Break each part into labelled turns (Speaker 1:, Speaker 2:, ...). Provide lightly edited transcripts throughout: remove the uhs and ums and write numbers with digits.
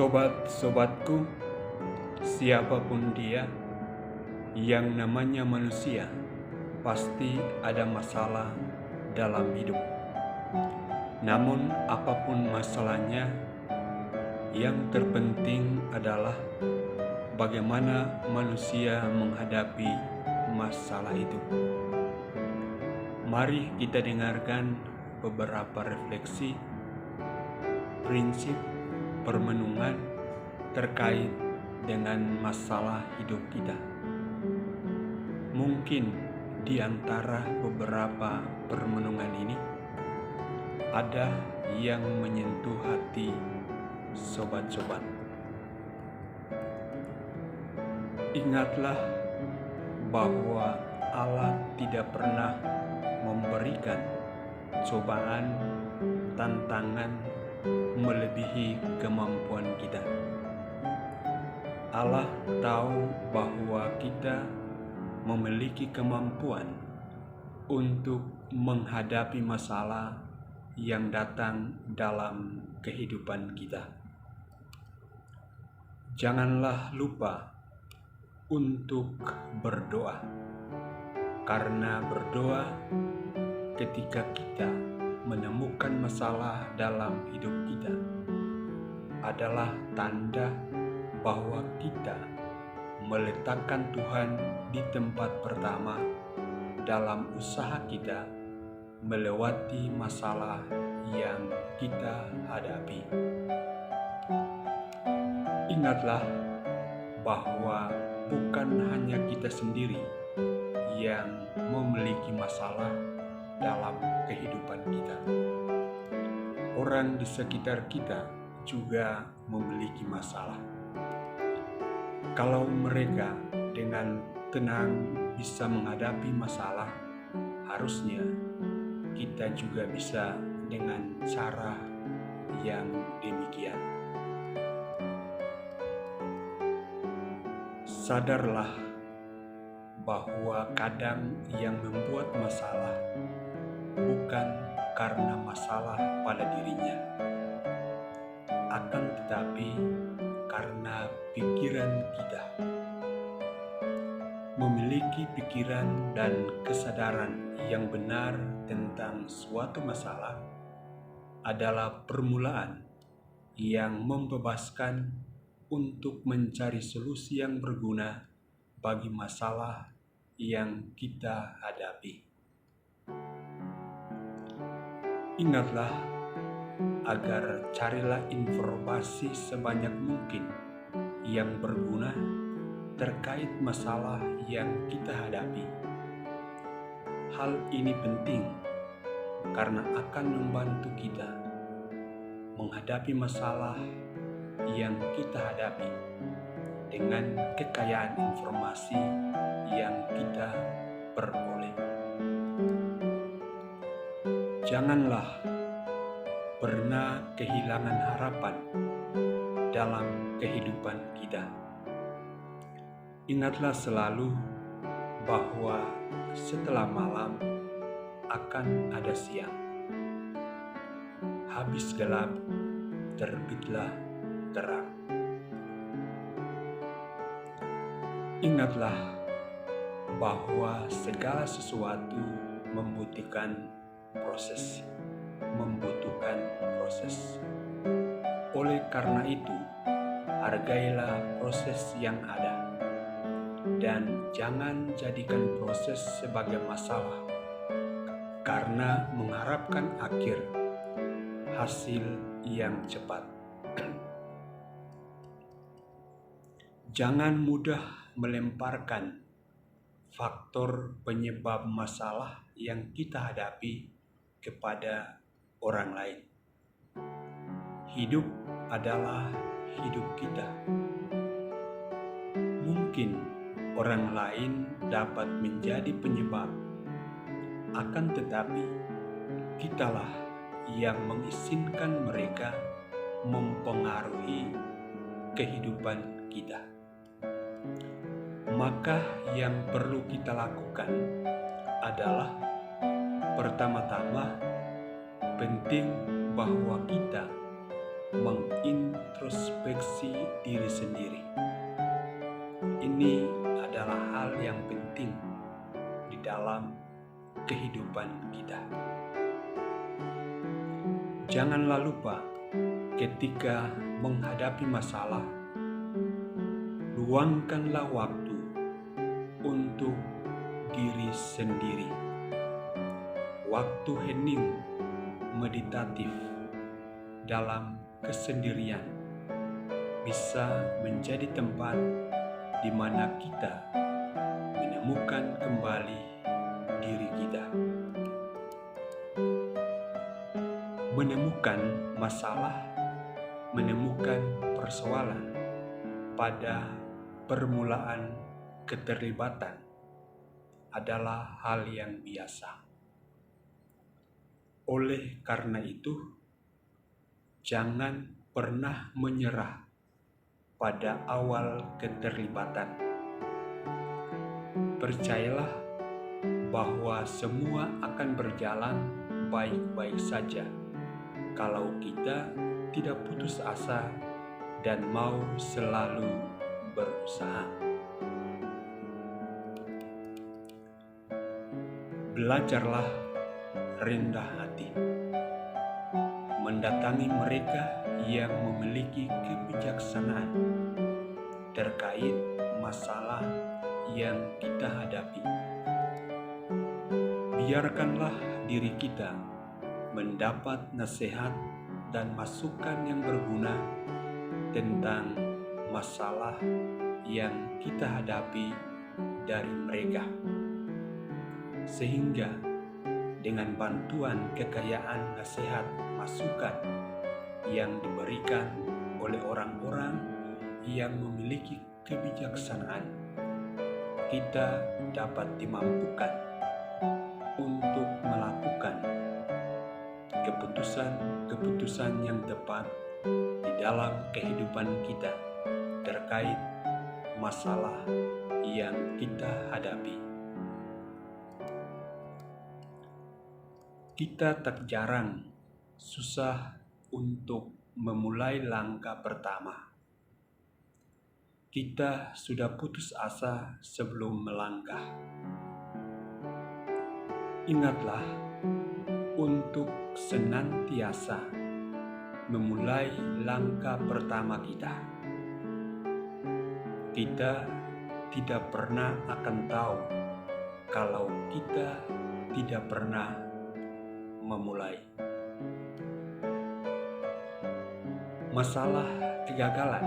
Speaker 1: Sobat-sobatku, siapapun dia, yang namanya manusia pasti ada masalah dalam hidup. Namun apapun masalahnya, yang terpenting adalah bagaimana manusia menghadapi masalah itu. Mari kita dengarkan beberapa refleksi, prinsip permenungan terkait dengan masalah hidup kita. Mungkin di antara beberapa permenungan ini ada yang menyentuh hati sobat-sobat. Ingatlah bahwa Allah tidak pernah memberikan cobaan, tantangan melebihi kemampuan kita. Allah tahu bahwa kita memiliki kemampuan untuk menghadapi masalah yang datang dalam kehidupan kita. Janganlah lupa untuk berdoa, karena berdoa ketika kita menemukan masalah dalam hidup kita adalah tanda bahwa kita meletakkan Tuhan di tempat pertama dalam usaha kita melewati masalah yang kita hadapi. Ingatlah bahwa bukan hanya kita sendiri yang memiliki masalah dalam kehidupan kita. Orang di sekitar kita juga memiliki masalah. Kalau mereka dengan tenang bisa menghadapi masalah, harusnya kita juga bisa dengan cara yang demikian. Sadarlah bahwa kadang yang membuat masalah bukan karena masalah pada dirinya, akan tetapi karena pikiran kita. Memiliki pikiran dan kesadaran yang benar tentang suatu masalah adalah permulaan yang membebaskan untuk mencari solusi yang berguna bagi masalah yang kita hadapi. Ingatlah agar carilah informasi sebanyak mungkin yang berguna terkait masalah yang kita hadapi. Hal ini penting karena akan membantu kita menghadapi masalah yang kita hadapi dengan kekayaan informasi yang kita peroleh. Janganlah pernah kehilangan harapan dalam kehidupan kita. Ingatlah selalu bahwa setelah malam akan ada siang. Habis gelap, terbitlah terang. Ingatlah bahwa segala sesuatu membutuhkan proses. Oleh karena itu, hargailah proses yang ada dan jangan jadikan proses sebagai masalah karena mengharapkan hasil yang cepat. Jangan mudah melemparkan faktor penyebab masalah yang kita hadapi kepada orang lain. Hidup adalah hidup kita. Mungkin orang lain dapat menjadi penyebab, akan tetapi kitalah yang mengizinkan mereka mempengaruhi kehidupan kita. Maka yang perlu kita lakukan adalah pertama-tama penting bahwa kita mengintrospeksi diri sendiri. Ini adalah hal yang penting di dalam kehidupan kita. Janganlah lupa ketika menghadapi masalah, luangkanlah waktu untuk diri sendiri. Waktu hening meditatif dalam kesendirian bisa menjadi tempat di mana kita menemukan kembali diri kita. Menemukan masalah, menemukan persoalan pada permulaan keterlibatan adalah hal yang biasa. Oleh karena itu, jangan pernah menyerah pada awal keterlibatan. Percayalah bahwa semua akan berjalan baik-baik saja kalau kita tidak putus asa dan mau selalu berusaha. Belajarlah rendah hati, mendatangi mereka yang memiliki kebijaksanaan terkait masalah yang kita hadapi. Biarkanlah diri kita mendapat nasihat dan masukan yang berguna tentang masalah yang kita hadapi dari mereka, sehingga dengan bantuan kekayaan nasihat masukan yang diberikan oleh orang-orang yang memiliki kebijaksanaan, kita dapat dimampukan untuk melakukan keputusan-keputusan yang tepat di dalam kehidupan kita terkait masalah yang kita hadapi. Kita tak jarang susah untuk memulai langkah pertama. Kita sudah putus asa sebelum melangkah. Ingatlah untuk senantiasa memulai langkah pertama kita. Kita tidak pernah akan tahu kalau kita tidak pernah memulai. Masalah kegagalan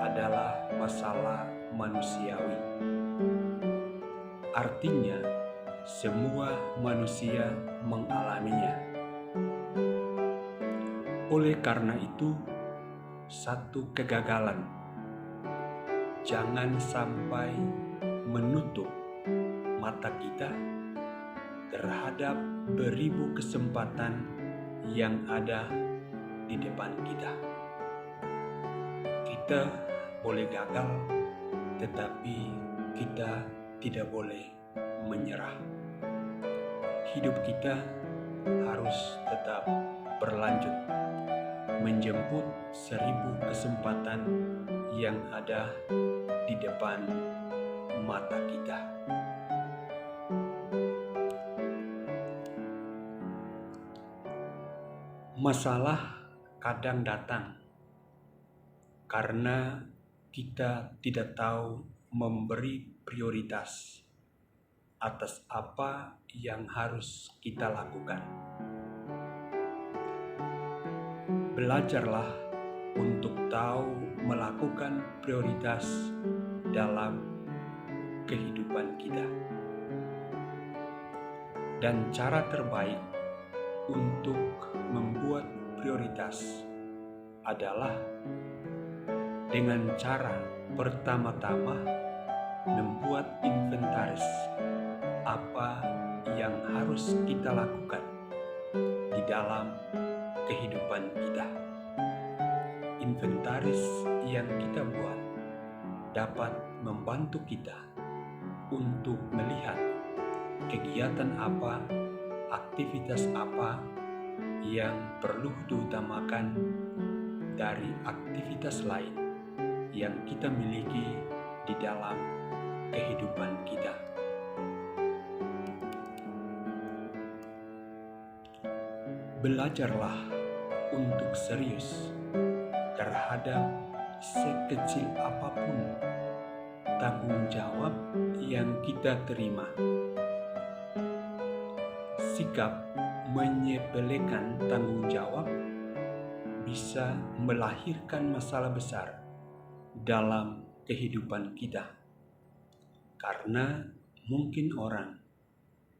Speaker 1: adalah masalah manusiawi. Artinya, semua manusia mengalaminya. Oleh karena itu, satu kegagalan jangan sampai menutup mata kita terhadap beribu kesempatan yang ada di depan kita. Kita boleh gagal, tetapi kita tidak boleh menyerah. Hidup kita harus tetap berlanjut, menjemput 1000 kesempatan yang ada di depan mata kita. Masalah kadang datang karena kita tidak tahu memberi prioritas atas apa yang harus kita lakukan. Belajarlah untuk tahu melakukan prioritas dalam kehidupan kita. Dan cara terbaik untuk membuat prioritas adalah dengan cara pertama-tama membuat inventaris apa yang harus kita lakukan di dalam kehidupan kita. Inventaris yang kita buat dapat membantu kita untuk melihat kegiatan apa, aktivitas apa yang perlu diutamakan dari aktivitas lain yang kita miliki di dalam kehidupan kita. Belajarlah untuk serius terhadap sekecil apapun tanggung jawab yang kita terima. Sikap menyepelekan tanggung jawab bisa melahirkan masalah besar dalam kehidupan kita, karena mungkin orang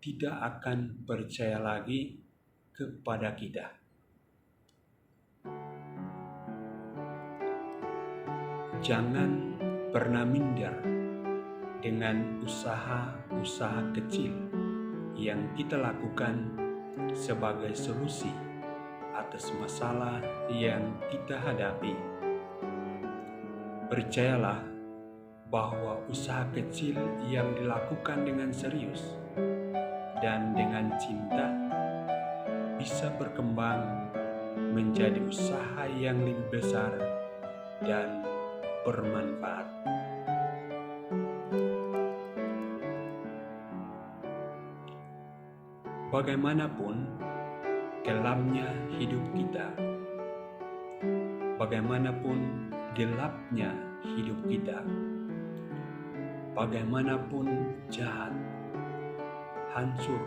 Speaker 1: tidak akan percaya lagi kepada kita. Jangan pernah minder dengan usaha-usaha kecil yang kita lakukan sebagai solusi atas masalah yang kita hadapi. Percayalah bahwa usaha kecil yang dilakukan dengan serius dan dengan cinta bisa berkembang menjadi usaha yang lebih besar dan bermanfaat. Bagaimanapun kelamnya hidup kita, bagaimanapun gelapnya hidup kita, bagaimanapun jahat, hancur,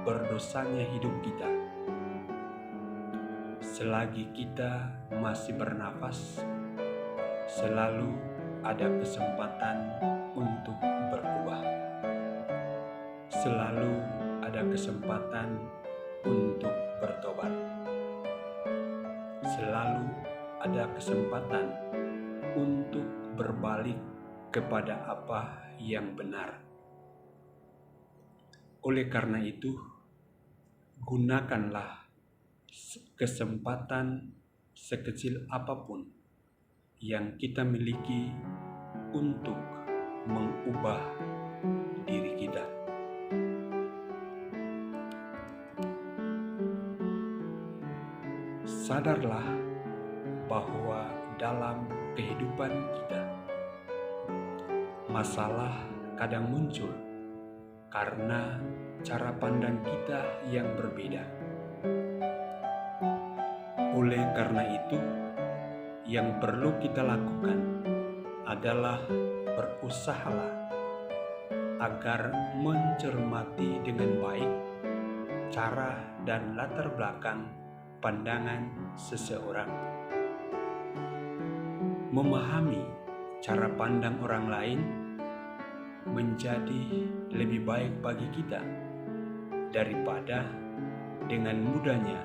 Speaker 1: berdosanya hidup kita, selagi kita masih bernafas, selalu ada kesempatan untuk berubah. Selalu ada kesempatan untuk bertobat. Selalu ada kesempatan untuk berbalik kepada apa yang benar. Oleh karena itu, gunakanlah kesempatan sekecil apapun yang kita miliki untuk mengubah diri kita. Sadarlah bahwa dalam kehidupan kita, masalah kadang muncul karena cara pandang kita yang berbeda. Oleh karena itu, yang perlu kita lakukan adalah berusahalah agar mencermati dengan baik cara dan latar belakang pandangan seseorang. Memahami cara pandang orang lain menjadi lebih baik bagi kita daripada dengan mudahnya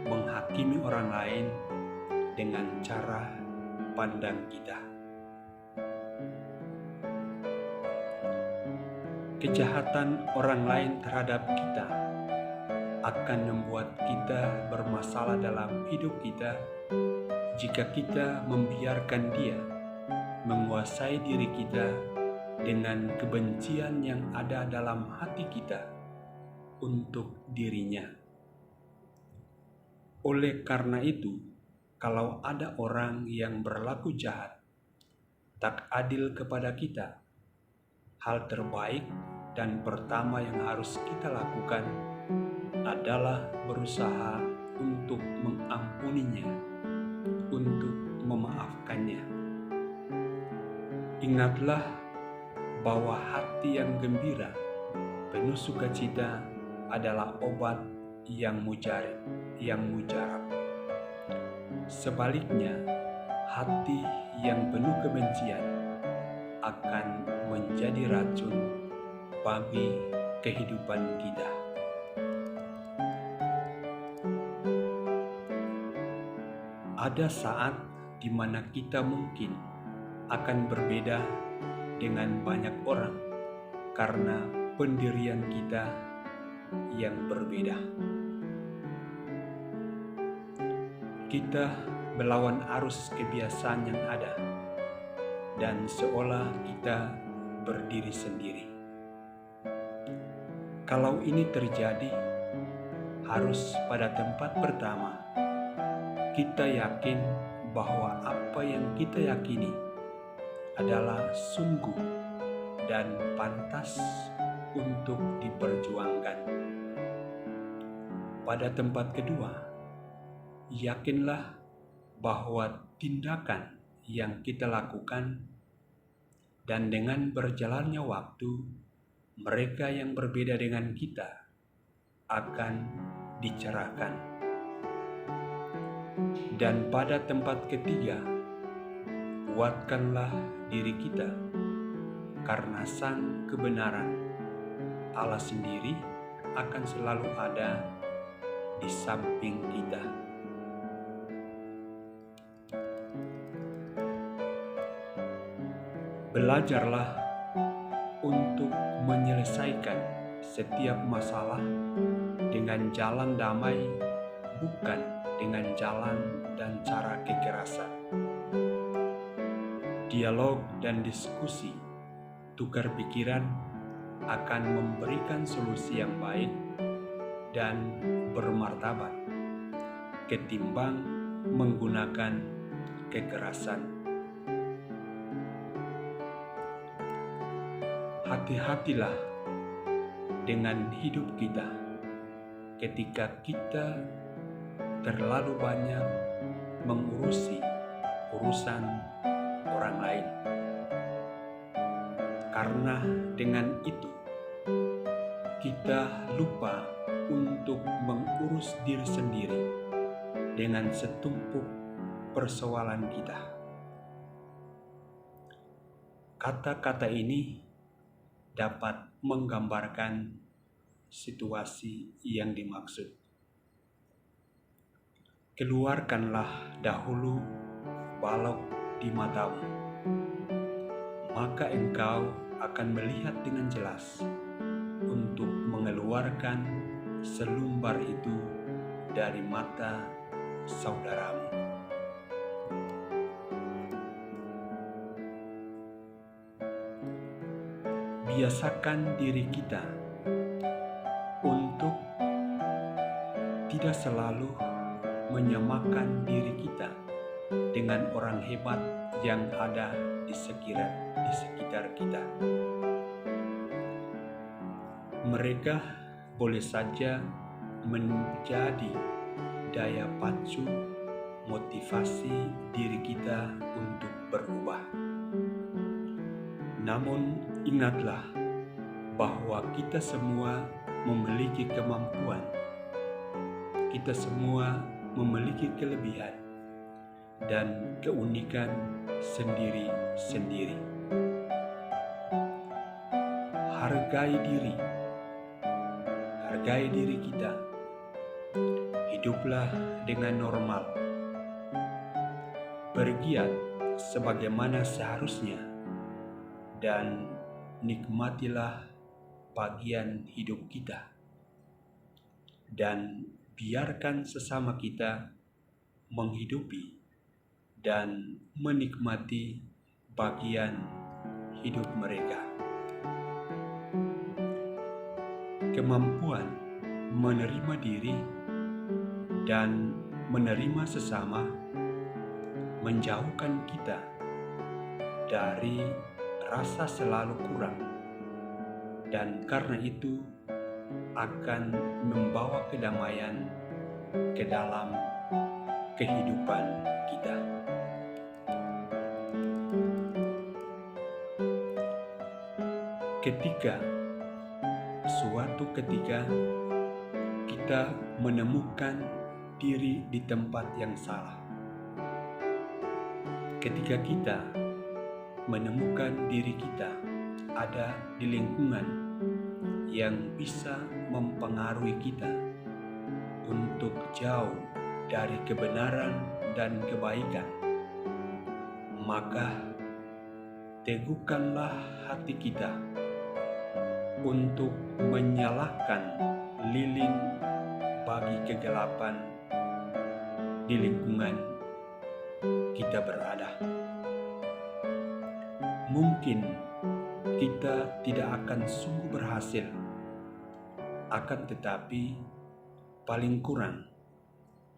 Speaker 1: menghakimi orang lain dengan cara pandang kita. Kejahatan orang lain terhadap kita akan membuat kita bermasalah dalam hidup kita jika kita membiarkan dia menguasai diri kita dengan kebencian yang ada dalam hati kita untuk dirinya. Oleh karena itu, kalau ada orang yang berlaku jahat, tak adil kepada kita, hal terbaik dan pertama yang harus kita lakukan adalah berusaha untuk mengampuninya, untuk memaafkannya. Ingatlah bahwa hati yang gembira, penuh sukacita adalah obat yang mujarab. Sebaliknya, hati yang penuh kebencian akan menjadi racun bagi kehidupan kita. Ada saat di mana kita mungkin akan berbeda dengan banyak orang karena pendirian kita yang berbeda. Kita melawan arus kebiasaan yang ada dan seolah kita berdiri sendiri. Kalau ini terjadi, harus pada tempat pertama kita yakin bahwa apa yang kita yakini adalah sungguh dan pantas untuk diperjuangkan. Pada tempat kedua, yakinlah bahwa tindakan yang kita lakukan dan dengan berjalannya waktu, mereka yang berbeda dengan kita akan dicerahkan. Dan pada tempat ketiga, kuatkanlah diri kita, karena sang kebenaran Allah sendiri akan selalu ada di samping kita. Belajarlah untuk menyelesaikan setiap masalah dengan jalan damai, bukan dengan jalan dan cara kekerasan. Dialog dan diskusi, tukar pikiran akan memberikan solusi yang baik dan bermartabat ketimbang menggunakan kekerasan. Hati-hatilah dengan hidup kita ketika kita terlalu banyak mengurusi urusan orang lain. Karena dengan itu, kita lupa untuk mengurus diri sendiri dengan setumpuk persoalan kita. Kata-kata ini dapat menggambarkan situasi yang dimaksud. Keluarkanlah dahulu balok di matamu, maka engkau akan melihat dengan jelas untuk mengeluarkan selumbar itu dari mata saudaramu. Biasakan diri kita untuk tidak selalu menyamakan diri kita dengan orang hebat yang ada di sekitar kita. Mereka boleh saja menjadi daya pacu motivasi diri kita untuk berubah. Namun ingatlah bahwa kita semua memiliki kemampuan. Kita semua memiliki kelebihan dan keunikan sendiri-sendiri. Hargai diri kita. Hiduplah dengan normal. Bergiat sebagaimana seharusnya dan nikmatilah bagian hidup kita. Dan biarkan sesama kita menghidupi dan menikmati bagian hidup mereka. Kemampuan menerima diri dan menerima sesama menjauhkan kita dari rasa selalu kurang, dan karena itu akan membawa kedamaian ke dalam kehidupan kita. Suatu ketika kita menemukan diri di tempat yang salah. Ketika kita menemukan diri kita ada di lingkungan yang bisa mempengaruhi kita untuk jauh dari kebenaran dan kebaikan, maka teguhkanlah hati kita untuk menyalakan lilin bagi kegelapan di lingkungan kita berada. Mungkin kita tidak akan sungguh berhasil, akan tetapi paling kurang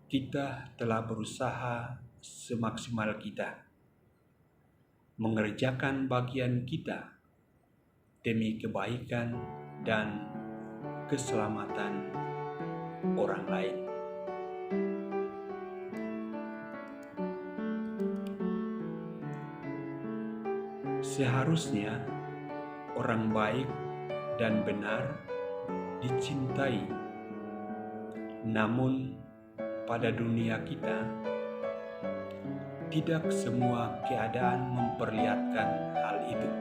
Speaker 1: kita telah berusaha semaksimal kita mengerjakan bagian kita demi kebaikan dan keselamatan orang lain. Seharusnya orang baik dan benar dicintai, namun pada dunia kita tidak semua keadaan memperlihatkan hal itu.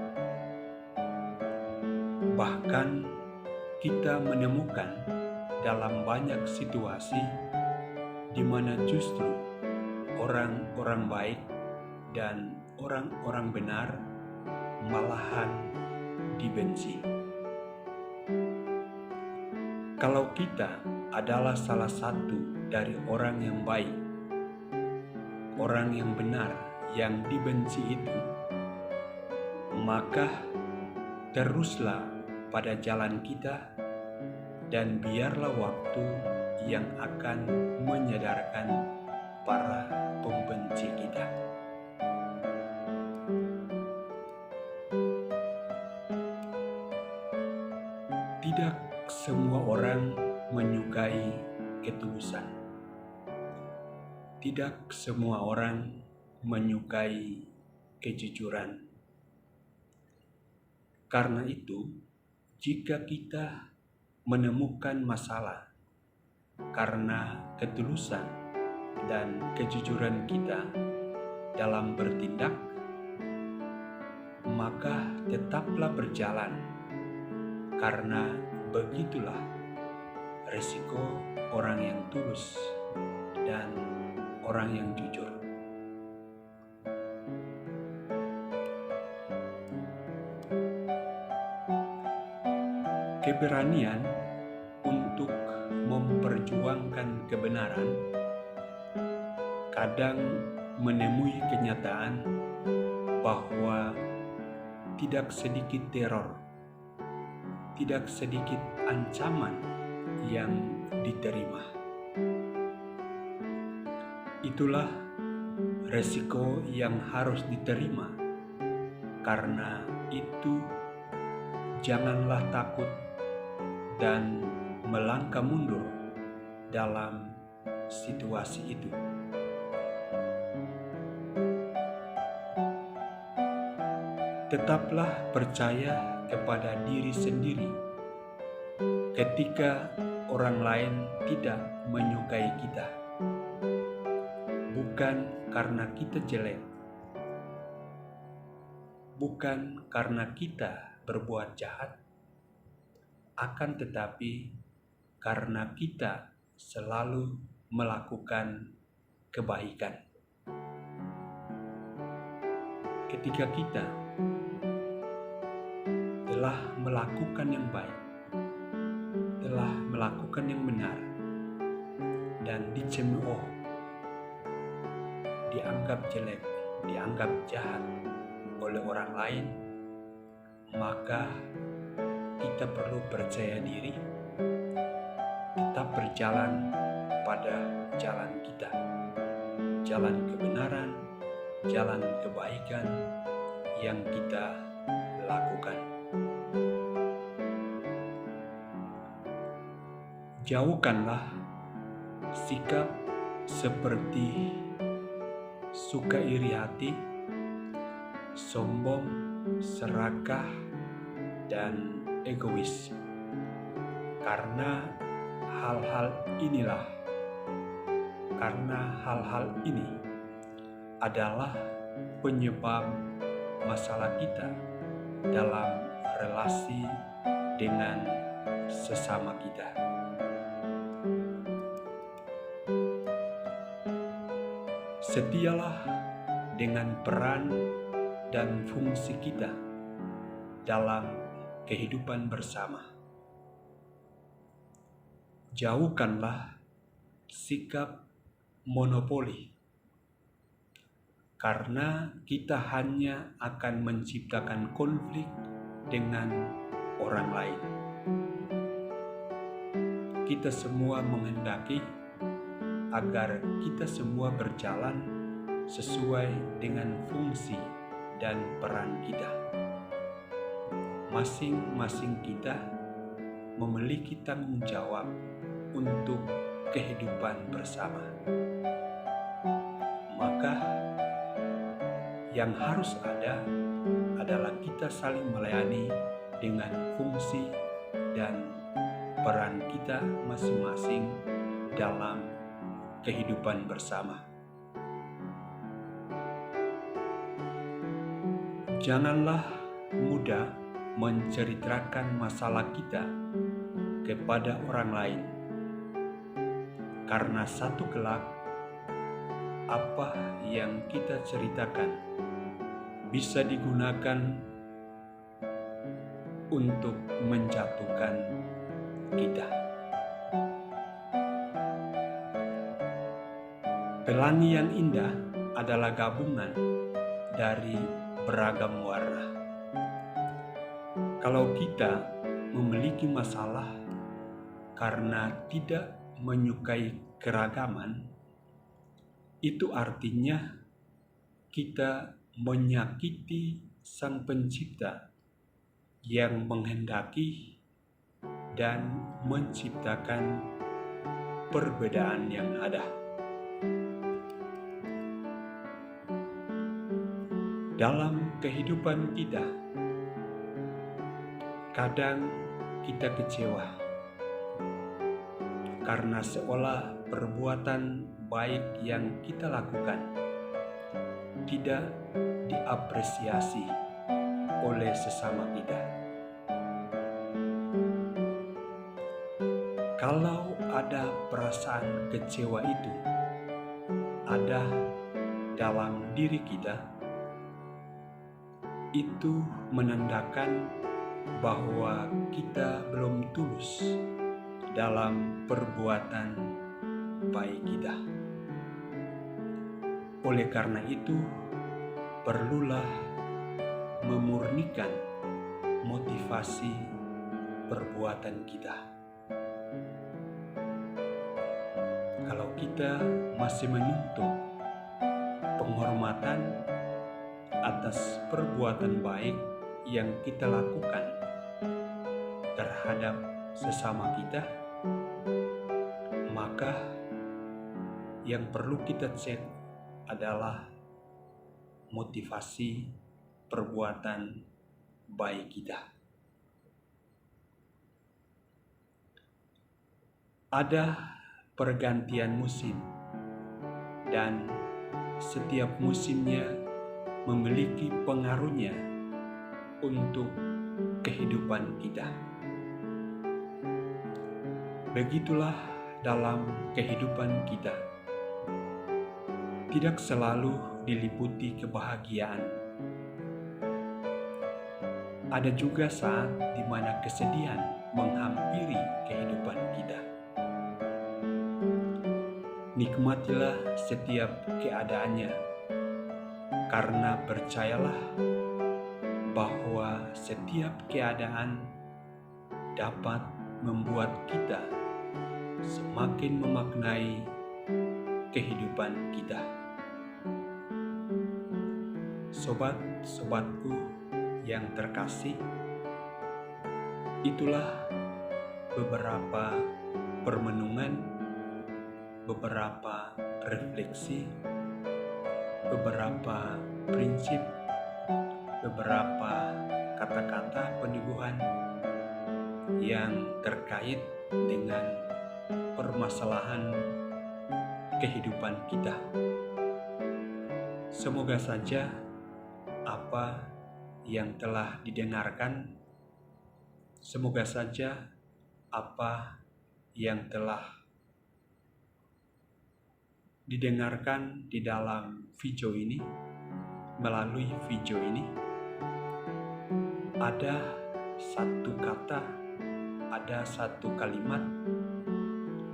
Speaker 1: Bahkan kita menemukan dalam banyak situasi di mana justru orang-orang baik dan orang-orang benar malahan dibenci. Kalau kita adalah salah satu dari orang yang baik, orang yang benar yang dibenci itu, maka teruslah pada jalan kita dan biarlah waktu yang akan menyadarkan para pembenci kita. Tidak semua orang menyukai ketulusan. Tidak semua orang menyukai kejujuran. Karena itu, jika kita menemukan masalah karena ketulusan dan kejujuran kita dalam bertindak, maka tetaplah berjalan, karena begitulah resiko orang yang tulus dan orang yang jujur. Keberanian untuk memperjuangkan kebenaran kadang menemui kenyataan bahwa tidak sedikit teror, tidak sedikit ancaman yang diterima. Itulah resiko yang harus diterima. Karena itu, janganlah takut dan melangkah mundur dalam situasi itu. Tetaplah percaya kepada diri sendiri ketika orang lain tidak menyukai kita. Bukan karena kita jelek, bukan karena kita berbuat jahat, akan tetapi karena kita selalu melakukan kebaikan. Ketika kita telah melakukan yang baik, telah melakukan yang benar, dan dicemooh, dianggap jelek, dianggap jahat oleh orang lain, maka kita perlu percaya diri, tetap berjalan pada jalan kita, jalan kebenaran, jalan kebaikan yang kita lakukan. Jauhkanlah sikap seperti suka iri hati, sombong, serakah, dan egois. Karena hal-hal ini adalah penyebab masalah kita dalam relasi dengan sesama kita. Setialah dengan peran dan fungsi kita dalam kehidupan bersama. Jauhkanlah sikap monopoli, karena kita hanya akan menciptakan konflik dengan orang lain. Kita semua menghendaki agar kita semua berjalan sesuai dengan fungsi dan peran kita. Masing-masing kita memiliki tanggung jawab untuk kehidupan bersama. Maka yang harus ada adalah kita saling melayani dengan fungsi dan peran kita masing-masing dalam kehidupan bersama. Janganlah mudah menceritakan masalah kita kepada orang lain, karena satu kelak apa yang kita ceritakan bisa digunakan untuk menjatuhkan kita. Pelangi yang indah adalah gabungan dari beragam warna. Kalau kita memiliki masalah karena tidak menyukai keragaman, itu artinya kita menyakiti Sang Pencipta yang menghendaki dan menciptakan perbedaan yang ada. Dalam kehidupan kita, kadang kita kecewa karena seolah perbuatan baik yang kita lakukan tidak diapresiasi oleh sesama kita. Kalau ada perasaan kecewa itu ada dalam diri kita, itu menandakan bahwa kita belum tulus dalam perbuatan baik kita. Oleh karena itu, perlulah memurnikan motivasi perbuatan kita. Kalau kita masih menuntut penghormatan atas perbuatan baik yang kita lakukan terhadap sesama kita, maka yang perlu kita cek adalah motivasi perbuatan baik kita. Ada pergantian musim, dan setiap musimnya memiliki pengaruhnya untuk kehidupan kita. Begitulah dalam kehidupan kita. Tidak selalu diliputi kebahagiaan. Ada juga saat di mana kesedihan menghampiri kehidupan kita. Nikmatilah setiap keadaannya, karena percayalah bahwa setiap keadaan dapat membuat kita semakin memaknai kehidupan kita. Sobat-sobatku yang terkasih, itulah beberapa permenungan, beberapa refleksi, beberapa prinsip, beberapa kata-kata peneguhan yang terkait dengan permasalahan kehidupan kita. Semoga saja apa yang telah didengarkan, semoga saja apa yang telah didengarkan di dalam video ini, melalui video ini, ada satu kata, ada satu kalimat,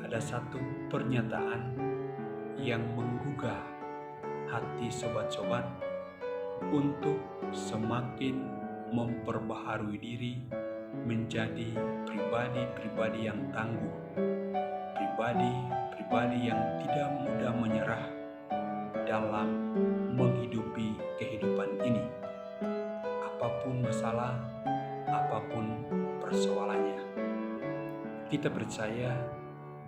Speaker 1: ada satu pernyataan yang menggugah hati sobat-sobat untuk semakin memperbaharui diri menjadi pribadi-pribadi yang tangguh, pribadi-pribadi pribadi yang tidak mudah menyerah dalam menghidupi kehidupan ini. Apapun masalah, apapun persoalannya, kita percaya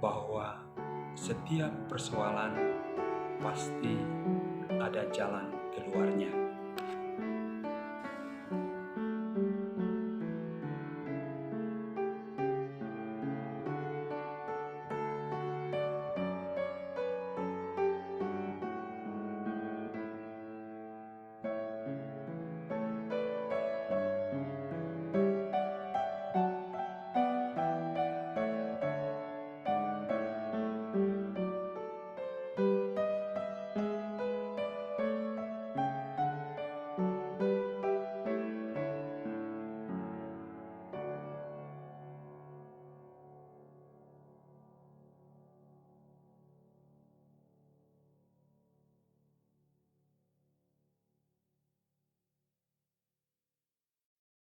Speaker 1: bahwa setiap persoalan pasti ada jalan keluarnya.